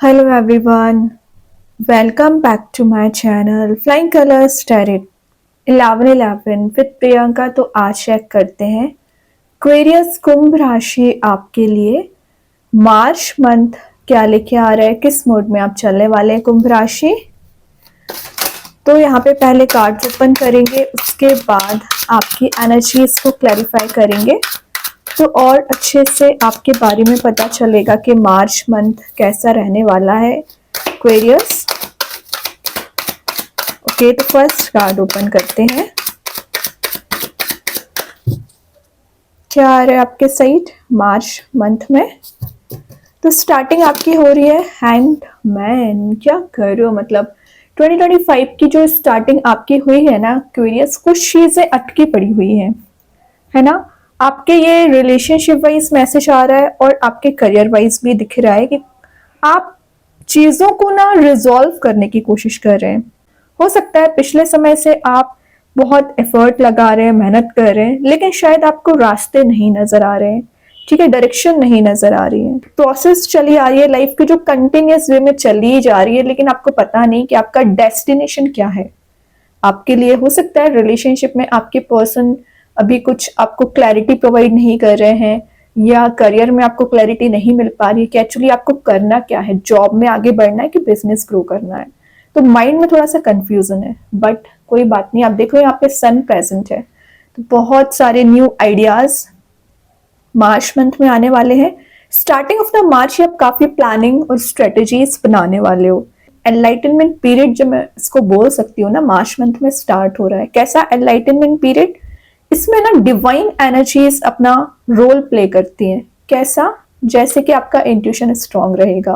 Hello everyone, welcome back to my channel Flying Colors Tarot 1111 with Priyanka. तो आज check करते हैं क्वेरियस कुंभ राशि आपके लिए मार्च मंथ क्या लेके आ रहा है, किस मोड में आप चलने वाले हैं कुंभ राशि। तो यहाँ पे पहले कार्ड्स ओपन करेंगे, उसके बाद आपकी एनर्जीज को क्लैरिफाई करेंगे तो और अच्छे से आपके बारे में पता चलेगा कि मार्च मंथ कैसा रहने वाला है क्वेरियस। ओके, तो फर्स्ट कार्ड ओपन करते हैं। क्या आ रहा है आपके साइड मार्च मंथ में। तो स्टार्टिंग आपकी हो रही है हैंग्ड मैन। क्या कर रहे हो, मतलब 2025 की जो स्टार्टिंग आपकी हुई है ना क्वेरियस, कुछ चीजें अटकी पड़ी हुई है ना। आपके ये रिलेशनशिप वाइज मैसेज आ रहा है और आपके करियर वाइज भी दिख रहा है कि आप चीजों को ना रिजॉल्व करने की कोशिश कर रहे हैं। हो सकता है पिछले समय से आप बहुत एफर्ट लगा रहे हैं, मेहनत कर रहे हैं, लेकिन शायद आपको रास्ते नहीं नजर आ रहे हैं। ठीक है, डायरेक्शन नहीं नजर आ रही है। प्रोसेस चली आ रही है लाइफ की जो कंटिन्यूस वे में चली जा रही है, लेकिन आपको पता नहीं कि आपका डेस्टिनेशन क्या है आपके लिए। हो सकता है रिलेशनशिप में आपके पर्सन अभी कुछ आपको क्लैरिटी प्रोवाइड नहीं कर रहे हैं, या करियर में आपको क्लैरिटी नहीं मिल पा रही है कि एक्चुअली आपको करना क्या है, जॉब में आगे बढ़ना है कि बिजनेस ग्रो करना है। तो माइंड में थोड़ा सा कंफ्यूजन है, बट कोई बात नहीं। आप देखो यहाँ पे सन प्रेजेंट है, तो बहुत सारे न्यू आइडियाज मार्च मंथ में आने वाले हैं। स्टार्टिंग ऑफ द मार्च आप काफी प्लानिंग और स्ट्रेटेजीज बनाने वाले हो। एनलाइटनमेंट पीरियड जो मैं इसको बोल सकती हूँ ना, मार्च मंथ में स्टार्ट हो रहा है। कैसा एनलाइटनमेंट पीरियड, इसमें ना डिवाइन एनर्जीज अपना रोल प्ले करती हैं। कैसा, जैसे कि आपका इंट्यूशन स्ट्रांग रहेगा,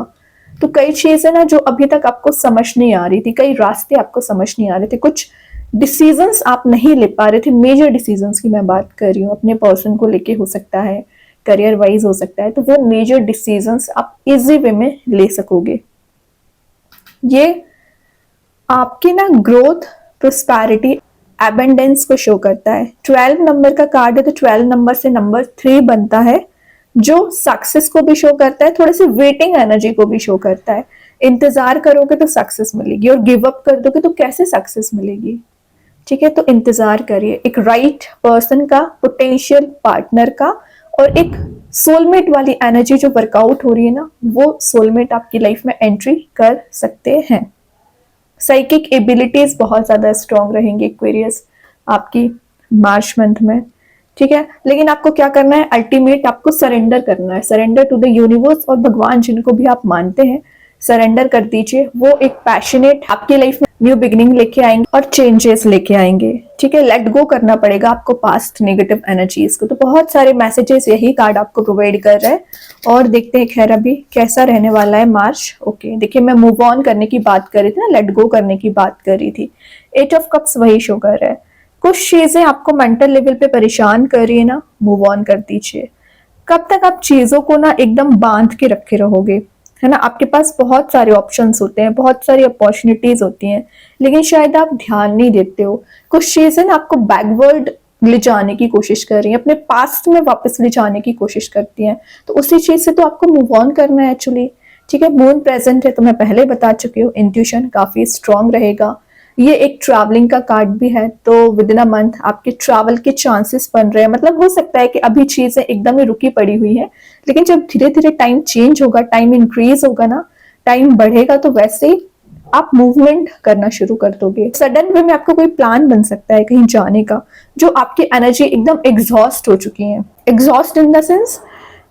तो कई चीजें ना जो अभी तक आपको समझ नहीं आ रही थी, कई रास्ते आपको समझ नहीं आ रहे थे, कुछ डिसीजंस आप नहीं ले पा रहे थे, मेजर डिसीजंस की मैं बात कर रही हूँ, अपने पर्सन को लेके हो सकता है, करियर वाइज हो सकता है, तो वो मेजर डिसीजंस आप इजी वे में ले सकोगे। ये आपकी ना ग्रोथ, प्रोस्पैरिटी, एबेंडेंस को शो करता है। 12 नंबर का कार्ड है, तो 12 नंबर से नंबर 3 बनता है जो सक्सेस को भी शो करता है, थोड़ी सी वेटिंग एनर्जी को भी शो करता है। इंतजार करोगे तो सक्सेस मिलेगी, और गिव अप कर दोगे तो कैसे सक्सेस मिलेगी। ठीक है, तो इंतजार करिए एक राइट पर्सन का, पोटेंशियल पार्टनर का, और एक सोलमेट वाली एनर्जी जो वर्कआउट हो रही है ना, वो सोलमेट आपकी लाइफ में एंट्री कर सकते हैं। साइकिक एबिलिटीज बहुत ज्यादा स्ट्रांग रहेंगी एक्वेरियस आपकी मार्च मंथ में। ठीक है, लेकिन आपको क्या करना है, अल्टीमेट आपको सरेंडर करना है। सरेंडर टू द यूनिवर्स और भगवान जिनको भी आप मानते हैं, सरेंडर कर दीजिए। वो एक पैशनेट आपकी लाइफ में न्यू बिगिनिंग लेके आएंगे और चेंजेस लेके आएंगे। ठीक है, लेट गो करना पड़ेगा आपको पास्ट नेगेटिव एनर्जीज को। तो बहुत सारे मैसेजेस यही कार्ड आपको प्रोवाइड कर रहा है, और देखते हैं खैर अभी कैसा रहने वाला है मार्च। ओके, देखिए मैं मूव ऑन करने की बात कर रही थी ना, लेट गो करने की बात कर रही थी। 8 ऑफ कप्स वही शो कर रहा है। कुछ चीजें आपको मेंटल लेवल पे परेशान कर रही है ना, मूव ऑन कर दीजिए। कब तक आप चीजों को ना एकदम बांध के रखे रहोगे, है ना। आपके पास बहुत सारे ऑप्शंस होते हैं, बहुत सारी अपॉर्चुनिटीज होती हैं, लेकिन शायद आप ध्यान नहीं देते हो। कुछ चीजें ना आपको बैकवर्ड ले जाने की कोशिश कर रही हैं, अपने पास्ट में वापस ले जाने की कोशिश करती हैं। तो उसी चीज से तो आपको मूव ऑन करना है एक्चुअली। ठीक है, मून प्रेजेंट है, तो मैं पहले बता चुकी हूँ, इंट्यूशन काफी स्ट्रांग रहेगा। ये एक ट्रैवलिंग का कार्ड भी है, तो विद इन अ मंथ आपके ट्रैवल के चांसेस बन रहे हैं। मतलब हो सकता है कि अभी चीजें एकदम ही रुकी पड़ी हुई है, लेकिन जब धीरे धीरे टाइम चेंज होगा, टाइम इंक्रीज होगा ना, टाइम बढ़ेगा, तो वैसे ही आप मूवमेंट करना शुरू कर दोगे। सडन वे में आपको कोई प्लान बन सकता है कहीं जाने का, जो आपकी एनर्जी एकदम एग्जॉस्ट हो चुकी है। Exhaust in the sense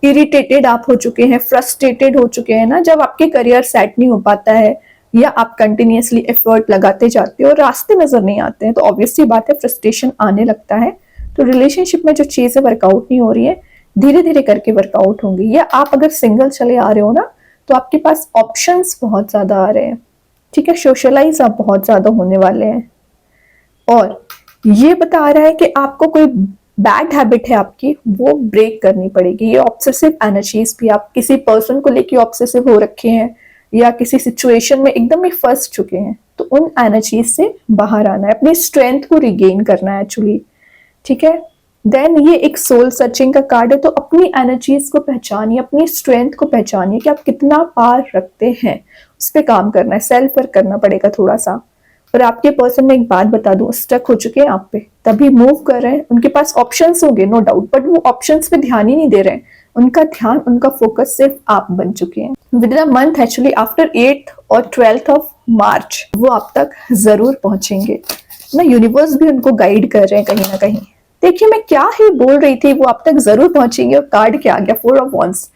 irritated आप हो चुके हैं, फ्रस्ट्रेटेड हो चुके हैं ना, जब आपके करियर सेट नहीं हो पाता है, या आप कंटिन्यूसली एफर्ट लगाते जाते हो और रास्ते नजर नहीं आते हैं, तो ऑब्वियसली बात है फ्रस्ट्रेशन आने लगता है। तो रिलेशनशिप में जो चीजें वर्कआउट नहीं हो रही है, धीरे धीरे करके वर्कआउट होंगी। या आप अगर सिंगल चले आ रहे हो ना, तो आपके पास ऑप्शंस बहुत ज्यादा आ रहे हैं। ठीक है, सोशलाइज आप बहुत ज्यादा होने वाले हैं, और ये बता रहा है कि आपको कोई बैड हैबिट है आपकी, वो ब्रेक करनी पड़ेगी। ये ऑब्सेसिव एनर्जीज भी, आप किसी पर्सन को लेके ऑब्सेसिव हो रखे हैं, या किसी सिचुएशन में एकदम ही फंस चुके हैं, तो उन एनर्जीज से बाहर आना है, अपनी स्ट्रेंथ को रिगेन करना है एक्चुअली। ठीक है, देन ये एक सोल सर्चिंग का कार्ड है, तो अपनी एनर्जीज को पहचानिए, अपनी स्ट्रेंथ को पहचानिए कि आप कितना पार रखते हैं, उस पर काम करना है, सेल्फ वर्क करना पड़ेगा थोड़ा सा। और आपके पर्सन में एक बात बता दूं, स्टक हो चुके हैं आप पे, तभी मूव कर रहे हैं। उनके पास ऑप्शंस होंगे नो डाउट, बट वो ऑप्शंस पे ध्यान ही नहीं दे रहे हैं। उनका ध्यान, उनका फोकस सिर्फ आप बन चुके हैं। With in a month actually after 8th और 12th ऑफ मार्च वो आप तक जरूर पहुंचेंगे ना। यूनिवर्स भी उनको गाइड कर रहे हैं कहीं ना कहीं। देखिए मैं क्या ही बोल रही थी, वो आप तक जरूर पहुंचेंगे। और कार्ड क्या आ गया, 4 ऑफ वॉन्ड्स,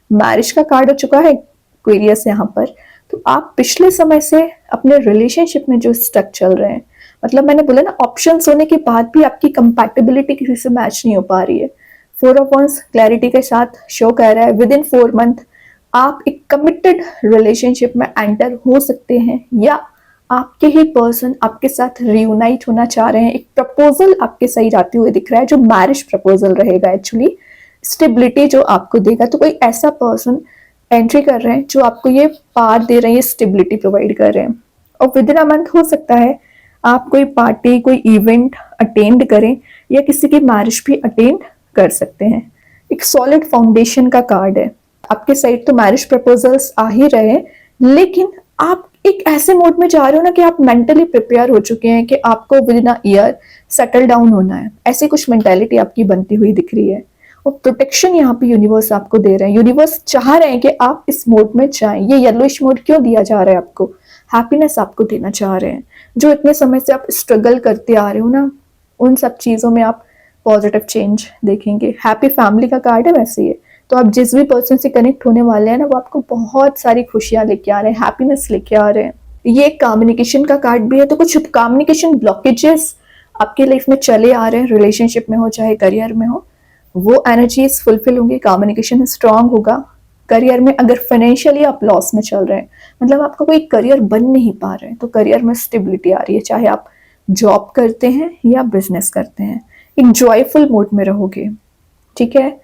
मैरिज का कार्ड हो चुका है एक्वेरियस यहाँ पर। तो आप पिछले समय से अपने रिलेशनशिप में जो स्टक चल रहे हैं, मतलब मैंने बोला ना ऑप्शंस होने के बाद भी आपकी कंपैटिबिलिटी किसी से मैच नहीं हो पा रही है। 4 ऑफ वॉन्ड्स क्लैरिटी के साथ शो कर रहा है विद इन 4 मंथ आप एक कमिटेड रिलेशनशिप में एंटर हो सकते हैं, या आपके ही पर्सन आपके साथ रियूनाइट होना चाह रहे हैं। एक प्रपोजल आपके सही जाते हुए दिख रहा है, जो मैरिज प्रपोजल रहेगा एक्चुअली, स्टेबिलिटी जो आपको देगा। तो कोई ऐसा पर्सन एंट्री कर रहे हैं जो आपको ये पार दे रहे हैं, स्टेबिलिटी प्रोवाइड कर रहे हैं। और विद इन अ मंथ हो सकता है आप कोई पार्टी, कोई इवेंट अटेंड करें, या किसी की मैरिज भी अटेंड कर सकते हैं। एक सॉलिड फाउंडेशन का कार्ड है। आपके साइड तो मैरिज प्रपोजल्स आ ही रहे हैं, लेकिन आप एक ऐसे मोड में जा रहे हो ना कि आप मेंटली प्रिपेयर हो चुके हैं कि आपको with in a year settle down होना है। ऐसी कुछ मेंटालिटी आपकी बनती हुई दिख रही है। और प्रोटेक्शन यहाँ पे यूनिवर्स आपको दे रहे हैं। यूनिवर्स चाह रहे हैं कि आप इस मोड में जाएं। ये येलोइश मोड क्यों दिया जा रहा है आपको, हैप्पीनेस आपको देना चाह रहे हैं। जो इतने समय से आप स्ट्रगल करते आ रहे हो ना, उन सब चीजों में आप पॉजिटिव चेंज देखेंगे। हैप्पी फैमिली का कार्ड है वैसे ये, तो आप जिस भी पर्सन से कनेक्ट होने वाले हैं ना, वो आपको बहुत सारी खुशियां लेके आ रहे हैं, हैप्पीनेस लेके आ रहे हैं। ये कम्युनिकेशन का कार्ड भी है, तो कुछ कम्युनिकेशन ब्लॉकेजेस आपकी लाइफ में चले आ रहे हैं, रिलेशनशिप में हो चाहे करियर में हो, वो एनर्जीज फुलफिल होंगी, कम्युनिकेशन स्ट्रांग होगा। करियर में अगर फाइनेंशियली आप लॉस में चल रहे हैं, मतलब आपका कोई करियर बन नहीं पा रहा है, तो करियर में स्टेबिलिटी आ रही है। चाहे आप जॉब करते हैं या बिजनेस करते हैं, एक जॉयफुल मोड में रहोगे। ठीक है,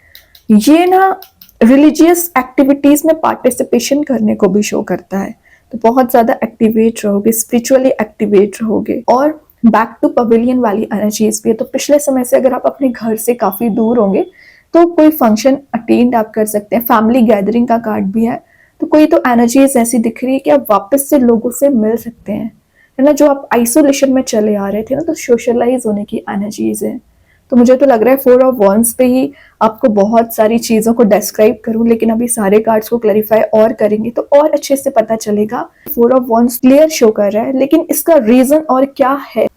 ये ना रिलीजियस एक्टिविटीज में पार्टिसिपेशन करने को भी शो करता है, तो बहुत ज्यादा एक्टिवेट रहोगे, स्पिरिचुअली एक्टिवेट रहोगे। और बैक टू पवेलियन वाली एनर्जीज भी है। तो पिछले समय से अगर आप अपने घर से काफी दूर होंगे, तो कोई फंक्शन अटेंड आप कर सकते हैं। फैमिली गैदरिंग का कार्ड भी है, तो कोई तो एनर्जीज ऐसी दिख रही है कि आप वापस से लोगों से मिल सकते हैं, है ना। जो आप आइसोलेशन में चले आ रहे थे ना, तो सोशलाइज होने की एनर्जीज है। तो मुझे तो लग रहा है 4 ऑफ वॉन्ड्स पे ही आपको बहुत सारी चीजों को डिस्क्राइब करूं, लेकिन अभी सारे कार्ड्स को क्लैरिफाई और करेंगे तो और अच्छे से पता चलेगा। 4 ऑफ वॉन्ड्स क्लियर शो कर रहा है, लेकिन इसका रीजन और क्या है।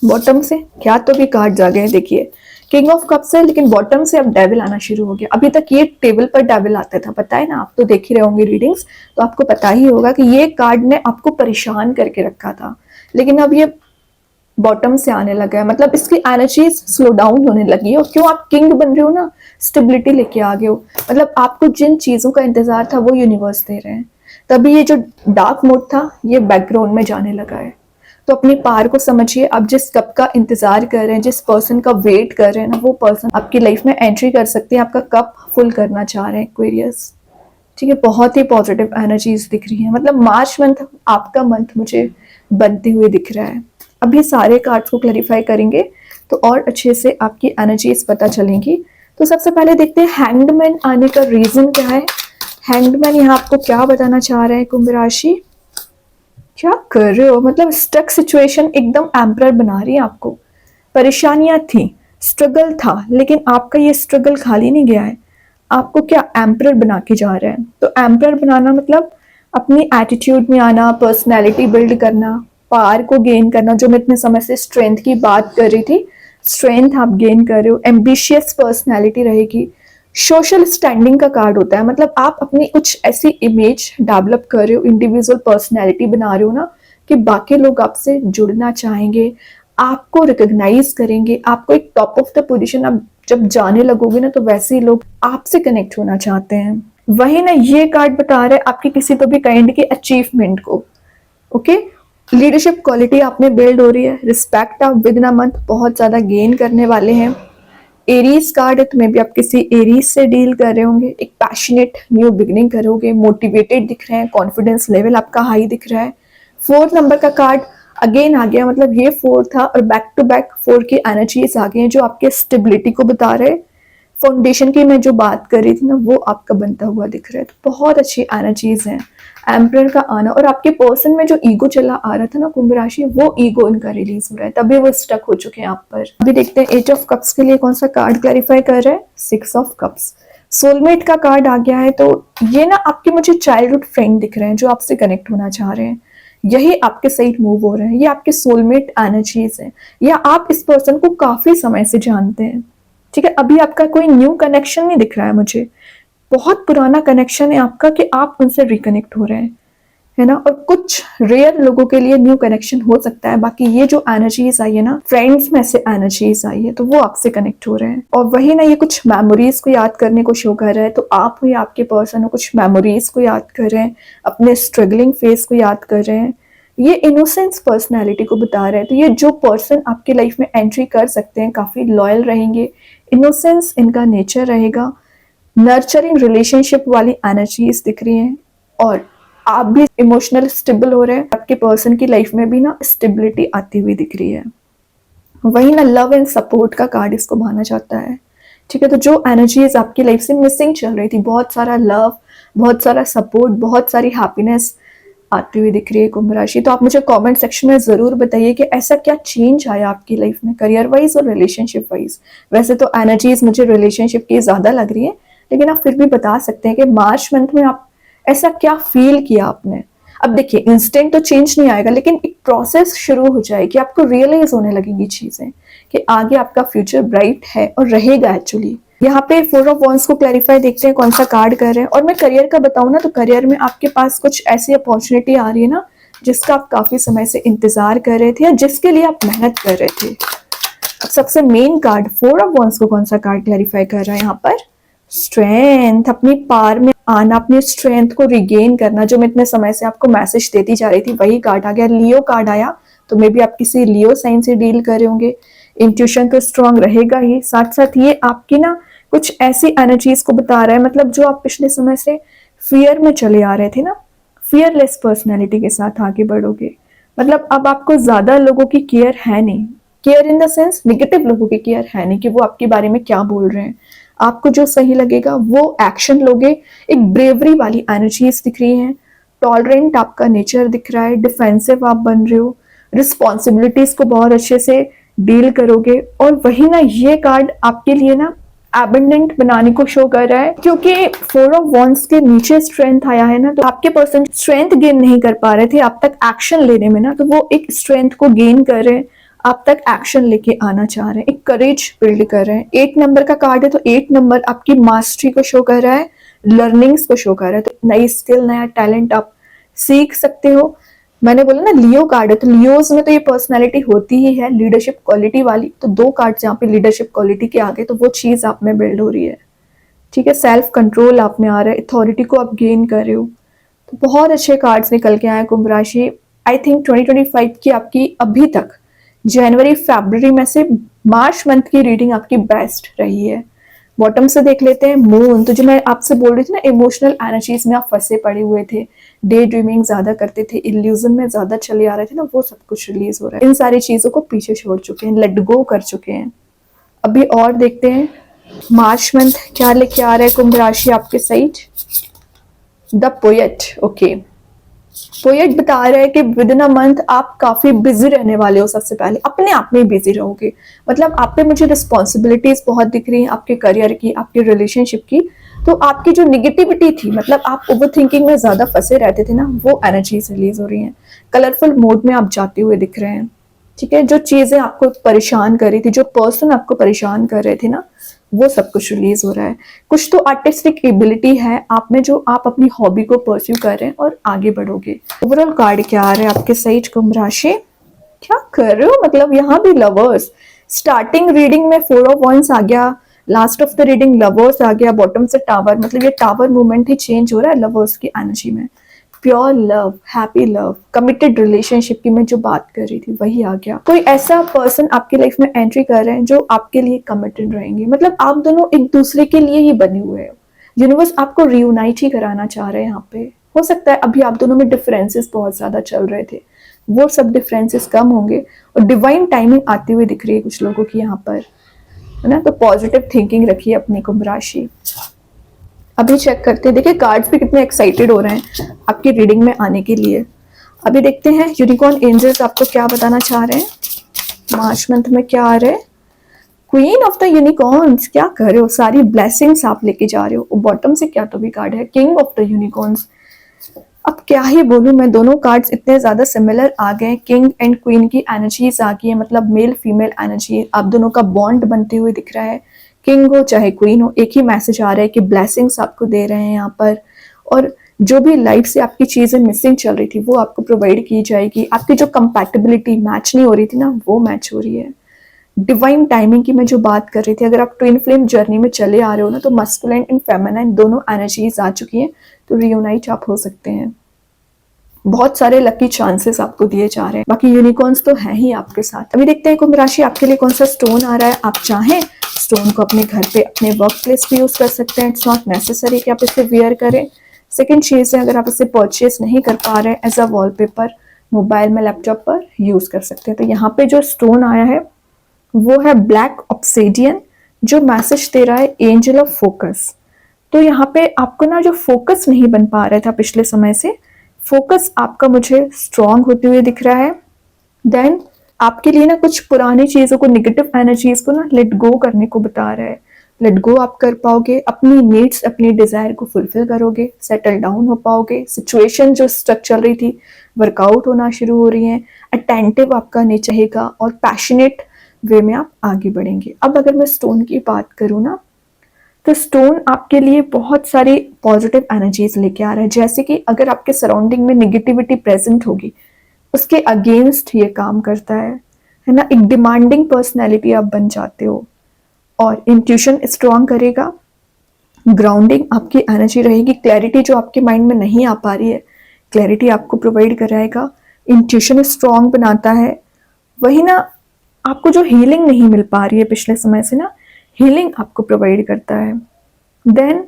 बॉटम से क्या तो भी कार्ड्स आ गए हैं, देखिए किंग ऑफ कप्स है, लेकिन बॉटम से अब डेविल आना शुरू हो गया। अभी तक ये टेबल पर डेविल आता था, पता है ना, आप तो देख ही रहे होंगे रीडिंग्स, तो आपको पता ही होगा कि ये कार्ड ने आपको परेशान करके रखा था, लेकिन अब ये बॉटम से आने लगा है। मतलब इसकी एनर्जीज स्लो डाउन होने लगी है। और क्यों, आप किंग बन रहे हो ना, स्टेबिलिटी लेके आ गए हो। मतलब आपको जिन चीजों का इंतजार था वो यूनिवर्स दे रहे हैं। तभी ये जो डार्क मोड था ये बैकग्राउंड में जाने लगा है। तो अपनी पार को समझिए। आप जिस कप का इंतजार कर रहे हैं, जिस पर्सन का वेट कर रहे हैं ना, वो पर्सन आपकी लाइफ में एंट्री कर सकते हैं, आपका कप फुल करना चाह रहे हैं एक्वेरियस। ठीक है, बहुत ही पॉजिटिव एनर्जीज दिख रही है। मतलब मार्च मंथ आपका मंथ मुझे बनते हुए दिख रहा है। अभी सारे कार्ड्स को क्लैरिफाई करेंगे तो और अच्छे से आपकी एनर्जीज पता चलेंगी। तो सबसे पहले देखते हैं हैंगमैन आने का रीजन क्या है। हैंगमैन यहाँ आपको क्या बताना चाह रहे हैं, कुंभ राशि क्या कर रहे हो। मतलब स्टक सिचुएशन एकदम एम्परर बना रही है आपको। परेशानियां थी, स्ट्रगल था, लेकिन आपका ये स्ट्रगल खाली नहीं गया है, आपको क्या एम्परर बना के जा रहे हैं। तो एम्परर बनाना मतलब अपनी एटीट्यूड में आना, पर्सनैलिटी बिल्ड करना, पावर को गेन करना। जो मैं इतने समय से स्ट्रेंथ की बात कर रही थी, स्ट्रेंथ आप गेन कर रहे हो। एम्बिशियस पर्सनैलिटी रहेगी। सोशल स्टैंडिंग का कार्ड होता है, मतलब आप अपनी कुछ ऐसी इमेज डेवलप कर रहे हो, इंडिविजुअल पर्सनैलिटी बना रहे हो ना, कि बाकी लोग आपसे जुड़ना चाहेंगे, आपको रिकॉग्नाइज करेंगे, आपको एक टॉप ऑफ द पोजीशन आप जब जाने लगोगे ना, तो वैसे ही लोग आपसे कनेक्ट होना चाहते हैं। वही ना ये कार्ड बता रहे हैं आपकी किसी तो भी काइंड की अचीवमेंट को। ओके, लीडरशिप क्वालिटी आप में बिल्ड हो रही है। रिस्पेक्ट आप विद इन अ मंथ बहुत ज्यादा गेन करने वाले हैं। एरीज कार्ड है, तो मे भी आप किसी एरीज से डील कर रहे होंगे। एक पैशनेट न्यू बिगिनिंग करोगे, मोटिवेटेड दिख रहे हैं, कॉन्फिडेंस लेवल आपका हाई दिख रहा है। 4 नंबर का कार्ड अगेन आ गया, मतलब ये 4 था और बैक टू बैक 4 की एनर्जीज आ गई हैं जो आपके स्टेबिलिटी को बता रहे। फाउंडेशन की मैं जो बात कर रही थी ना, वो आपका बनता हुआ दिख रहा है। तो बहुत अच्छी एनर्जीज हैं। एम्परर का आना और आपके पर्सन में जो ईगो चला आ रहा था ना कुंभ राशि, वो ईगो इनका रिलीज हो रहा है, तभी वो स्टक हो चुके हैं आप पर। अभी देखते हैं 8 ऑफ कप्स के लिए कौन सा कार्ड क्लैरिफाई कर रहा है। 6 ऑफ कप्स, सोलमेट का कार्ड आ गया है। तो ये ना आपके मुझे चाइल्डहुड फ्रेंड दिख रहे हैं जो आपसे कनेक्ट होना चाह रहे हैं। यही आपके सही मूव हो रहे हैं, ये आपके सोलमेट एनर्जीज हैं, या आप इस पर्सन को काफी समय से जानते हैं। ठीक है, अभी आपका कोई न्यू कनेक्शन नहीं दिख रहा है मुझे, बहुत पुराना कनेक्शन है आपका कि आप उनसे रिकनेक्ट हो रहे हैं, है ना। और कुछ रेयर लोगों के लिए न्यू कनेक्शन हो सकता है, बाकी ये जो एनर्जीज आई है ना, फ्रेंड्स में से एनर्जीज आई है, तो वो आपसे कनेक्ट हो रहे हैं। और वही ना, ये कुछ मेमोरीज को याद करने को शो कर रहा है। तो आप या आपके पर्सन कुछ मेमोरीज को याद कर रहे हैं, अपने स्ट्रगलिंग फेस को याद कर रहे हैं। ये इनोसेंस पर्सनैलिटी को बता रहे हैं। तो ये जो पर्सन आपकी लाइफ में एंट्री कर सकते हैं, काफी लॉयल रहेंगे, इनोसेंस इनका नेचर रहेगा, नर्चरिंग रिलेशनशिप वाली एनर्जीज दिख रही हैं। और आप भी इमोशनल स्टेबल हो रहे हैं, आपके पर्सन की लाइफ में भी ना स्टेबिलिटी आती हुई दिख रही है। वही ना, लव एंड सपोर्ट का कार्ड इसको माना जाता है। ठीक है, तो जो एनर्जीज आपकी लाइफ से मिसिंग चल रही थी, बहुत सारा लव, बहुत सारा सपोर्ट, बहुत सारी हैप्पीनेस आती हुई दिख रही है कुंभ राशि। तो आप मुझे कमेंट सेक्शन में जरूर बताइए कि ऐसा क्या चेंज आया आपकी लाइफ में, करियर वाइज और रिलेशनशिप वाइज। वैसे तो एनर्जीज मुझे रिलेशनशिप की ज्यादा लग रही है, लेकिन आप फिर भी बता सकते हैं कि मार्च मंथ में आप ऐसा क्या फील किया आपने। अब देखिए, इंस्टेंट तो चेंज नहीं आएगा, लेकिन एक प्रोसेस शुरू हो जाएगी, आपको रियलाइज होने लगेंगी चीजें कि आगे आपका फ्यूचर ब्राइट है और रहेगा। एक्चुअली यहाँ पे 4 ऑफ वॉन्ड्स को क्लैरिफाई देखते हैं कौन सा कार्ड कर रहे हैं। और मैं करियर का बताऊं ना, तो करियर में आपके पास कुछ ऐसी अपॉर्चुनिटी आ रही है ना, जिसका आप काफी समय से इंतजार कर रहे थे या जिसके लिए आप मेहनत कर रहे थे। अब सबसे मेन कार्ड 4 ऑफ वॉन्ड्स को कौन सा कार्ड क्लैरिफाई कर रहा है यहाँ पर। स्ट्रेंथ, अपनी पार में आना, अपनी स्ट्रेंथ को रिगेन करना, जो मैं इतने समय से आपको मैसेज देती जा रही थी, वही कार्ड आ गया। लियो कार्ड आया, तो मे बी आप किसी लियो साइन से डील कर रहे होंगे। इंट्यूशन तो स्ट्रांग रहेगा ही, साथ साथ ये आपकी ना कुछ ऐसी एनर्जीज को बता रहा है, मतलब जो आप पिछले समय से फियर में चले आ रहे थे ना, फियरलेस पर्सनैलिटी के साथ आगे बढ़ोगे। मतलब अब आपको ज्यादा लोगों की केयर है नहीं, care in the sense negative लोगों की केयर है नहीं कि वो आपके बारे में क्या बोल रहे हैं। आपको जो सही लगेगा वो एक्शन लोगे। एक ब्रेवरी वाली एनर्जीज दिख रही हैं, टॉलरेंट आपका नेचर दिख रहा है, डिफेंसिव आप बन रहे हो, रिस्पॉन्सिबिलिटीज को बहुत अच्छे से डील करोगे। और वही ना, ये कार्ड आपके लिए ना एबंडेंट बनाने को शो कर रहा है, क्योंकि 4 ऑफ वॉन्ड्स के नीचे स्ट्रेंथ आया है ना, तो आपके पर्सन स्ट्रेंथ गेन नहीं कर पा रहे थे आप तक एक्शन लेने में ना, तो वो एक स्ट्रेंथ को गेन कर रहे हैं, आप तक एक्शन लेके आना चाह रहे हैं, एक करेज बिल्ड कर रहे हैं। 8 नंबर का कार्ड है, तो 8 नंबर आपकी मास्टरी को शो कर रहा है, लर्निंग्स को शो कर रहा है। तो नई स्किल, नया टैलेंट आप सीख सकते हो। मैंने बोला ना लियो कार्ड है, तो लियोज में तो ये पर्सनालिटी होती ही है, लीडरशिप क्वालिटी वाली। तो 2 कार्ड जहाँ पे लीडरशिप क्वालिटी के आगे, तो वो चीज आप में बिल्ड हो रही है। ठीक है, सेल्फ कंट्रोल आप में आ रहा है, अथॉरिटी को आप गेन कर रहे हो। तो बहुत अच्छे कार्ड्स निकल के आए कुंभ राशि। आई थिंक 2025 की आपकी अभी तक जनवरी फरवरी में से मार्च मंथ की रीडिंग आपकी बेस्ट रही है। बॉटम से देख लेते हैं मून। तो जो मैं आपसे बोल रही थी ना, इमोशनल एनर्जीज में आप फंसे पड़े हुए थे, डे ड्रीमिंग ज्यादा करते थे, इल्यूजन में ज्यादा चले आ रहे थे ना, वो सब कुछ रिलीज हो रहा है। इन सारी चीजों को पीछे छोड़ चुके हैं, लेट गो कर चुके हैं। अभी और देखते हैं मार्च मंथ क्या लेके आ रहा है कुंभ राशि आपके side. The poet, okay, poet बता रहा है कि विद इन अ मंथ आप काफी बिजी रहने वाले हो। सबसे पहले अपने आप में बिजी रहोगे, मतलब आप पे मुझे रिस्पॉन्सिबिलिटीज बहुत दिख रही हैं, आपके करियर की, आपके रिलेशनशिप की। तो आपकी जो निगेटिविटी थी, मतलब आप ओवर थिंकिंग में ज्यादा फंसे रहते थे ना, वो एनर्जीज रिलीज हो रही हैं। कलरफुल मोड में आप जाते हुए दिख रहे हैं। ठीक है, जो चीजें आपको परेशान कर रही थी, जो पर्सन आपको परेशान कर रहे थे ना, वो सब कुछ रिलीज हो रहा है। कुछ तो आर्टिस्टिक एबिलिटी है आप में, जो आप अपनी हॉबी को परस्यू कर रहे हैं और आगे बढ़ोगे। ओवरऑल कार्ड क्या आ रहा है आपके साइड कुंभ राशि, क्या कर रहे हो, मतलब यहाँ भी लवर्स। स्टार्टिंग रीडिंग में 4 ऑफ वॉन्ड्स आ गया, last of the reading lovers आ गया, बॉटम से टावर, मतलब ये टावर मूवमेंट ही चेंज हो रहा है लवर्स की एनर्जी में। Pure love, happy love, committed relationship की मैं जो बात कर रही थी वही आ गया। कोई ऐसा पर्सन आपकी लाइफ में एंट्री कर रहे हैं जो आपके लिए कमिटेड रहेंगे, मतलब आप दोनों एक दूसरे के लिए ही बने हुए हो। यूनिवर्स आपको रियूनाइट ही कराना चाह रहे हैं यहाँ पे। हो सकता है अभी आप दोनों में डिफरेंसेस बहुत ज्यादा चल रहे थे, वो सब डिफरेंसेस कम होंगे और डिवाइन टाइमिंग आती हुई दिख रही है कुछ लोगों की यहाँ पर, है ना। तो पॉजिटिव थिंकिंग रखिए अपनी कुंभ राशि। अभी चेक करते हैं, देखिए कार्ड्स भी कितने एक्साइटेड हो रहे हैं आपकी रीडिंग में आने के लिए। अभी देखते हैं यूनिकॉर्न एंजल्स आपको क्या बताना चाह रहे हैं मार्च मंथ में, क्या आ रहे हैं। क्वीन ऑफ द यूनिकॉर्न्स, क्या कर रहे हो, सारी ब्लेसिंग्स आप लेके जा रहे हो। बॉटम से क्या तो भी कार्ड है, किंग ऑफ द यूनिकॉर्न्स। अब क्या ही बोलूं मैं, दोनों कार्ड्स इतने ज्यादा सिमिलर आ गए, किंग एंड क्वीन की एनर्जीज आ गई है, मतलब मेल फीमेल एनर्जी, आप दोनों का बॉन्ड बनते हुए दिख रहा है। किंग हो चाहे क्वीन हो, एक ही मैसेज आ रहा है कि ब्लेसिंग्स आपको दे रहे हैं यहाँ पर, और जो भी लाइफ से आपकी चीजें मिसिंग चल रही थी वो आपको प्रोवाइड की जाएगी। आपकी जो कंपैटिबिलिटी मैच नहीं हो रही थी ना, वो मैच हो रही है। डिवाइन टाइमिंग की मैं जो बात कर रही थी, अगर आप ट्विन फ्लेम जर्नी में चले आ रहे हो ना, तो मस्कुलाइन एंड फेमिनाइन दोनों एनर्जीज आ चुकी हैं, तो रियूनाइट आप हो सकते हैं। बहुत सारे लकी चांसेस आपको दिए जा रहे हैं, बाकी यूनिकॉर्न्स तो हैं ही आपके साथ। अभी देखते हैं कुंभ राशि आपके लिए कौन सा स्टोन आ रहा है। आप चाहें स्टोन को अपने घर पे अपने वर्क प्लेस पे यूज कर सकते हैं, इट्स नॉट नेसेसरी कि आप इसे वेयर करें। सेकेंड चीज है, अगर आप इसे परचेज नहीं कर पा रहे हैं, एज अ वॉलपेपर मोबाइल में लैपटॉप पर यूज कर सकते हैं। तो यहाँ पे जो स्टोन आया है वो है ब्लैक ऑब्सिडियन, जो मैसेज दे रहा है एंजल ऑफ फोकस। तो यहाँ पे आपको ना जो फोकस नहीं बन पा रहा था पिछले समय से, फोकस आपका मुझे स्ट्रांग होते हुए दिख रहा है। देन आपके लिए ना कुछ पुरानी चीजों को, नेगेटिव एनर्जीज को ना लेट गो करने को बता रहा है। लेट गो आप कर पाओगे, अपनी नीड्स अपनी डिजायर को फुलफिल करोगे, सेटल डाउन हो पाओगे, सिचुएशन जो स्टक चल रही थी वर्कआउट होना शुरू हो रही है, अटेंटिव आपका नेचर रहेगा और पैशनेट वे में आप आगे बढ़ेंगे। अब अगर मैं स्टोन की बात करूँ ना, तो स्टोन आपके लिए बहुत सारी पॉजिटिव एनर्जीज लेके आ रहा है। जैसे कि अगर आपके सराउंडिंग में निगेटिविटी प्रेजेंट होगी, उसके अगेंस्ट ये काम करता है ना। एक डिमांडिंग पर्सनैलिटी आप बन जाते हो, और इंट्यूशन स्ट्रांग करेगा, ग्राउंडिंग आपकी एनर्जी रहेगी, क्लैरिटी जो आपके माइंड में नहीं आ पा रही है क्लैरिटी आपको प्रोवाइड कराएगा, इंट्यूशन स्ट्रांग बनाता है। वही ना, आपको जो हीलिंग नहीं मिल पा रही है पिछले समय से ना, हीलिंग आपको प्रोवाइड करता है। देन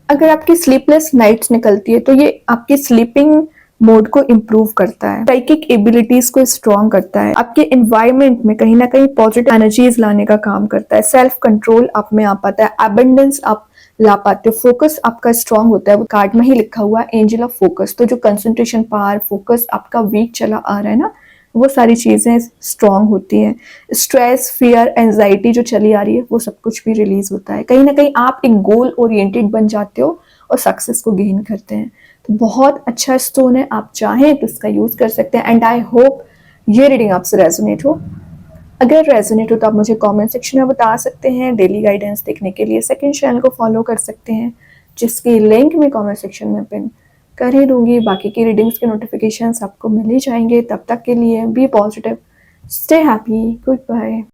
अगर आपकी स्लीपलेस नाइट्स निकलती है, तो ये आपकी स्लीपिंग मोड को इम्प्रूव करता है, साइकिक एबिलिटीज को स्ट्रॉन्ग करता है, आपके एनवायरनमेंट में कहीं ना कहीं पॉजिटिव एनर्जीज लाने का काम करता है, सेल्फ कंट्रोल आप में आ पाता है, एबंडेंस आप ला पाते हो, फोकस आपका स्ट्रॉन्ग होता है। वो कार्ड में ही लिखा हुआ है एंजल ऑफ फोकस। तो जो कंसंट्रेशन पावर, फोकस आपका वीक चला आ रहा है ना, वो सारी चीजें स्ट्रांग होती हैं। स्ट्रेस, फियर, एंजाइटी जो चली आ रही है, वो सब कुछ भी रिलीज होता है। कहीं ना कहीं आप एक गोल ओरिएंटेड बन जाते हो और सक्सेस को गेन करते हैं। तो बहुत अच्छा स्टोन है, आप चाहें तो इसका यूज कर सकते हैं। एंड आई होप ये रीडिंग आपसे रेजोनेट हो। अगर रेजोनेट हो तो आप मुझे कमेंट सेक्शन में बता सकते हैं। डेली गाइडेंस देखने के लिए सेकंड चैनल को फॉलो कर सकते हैं, जिसकी लिंक मैं कमेंट सेक्शन में पिन कर ही दूंगी। बाकी की रीडिंग्स के नोटिफिकेशंस आपको मिल ही जाएंगे। तब तक के लिए be positive, stay happy, good bye.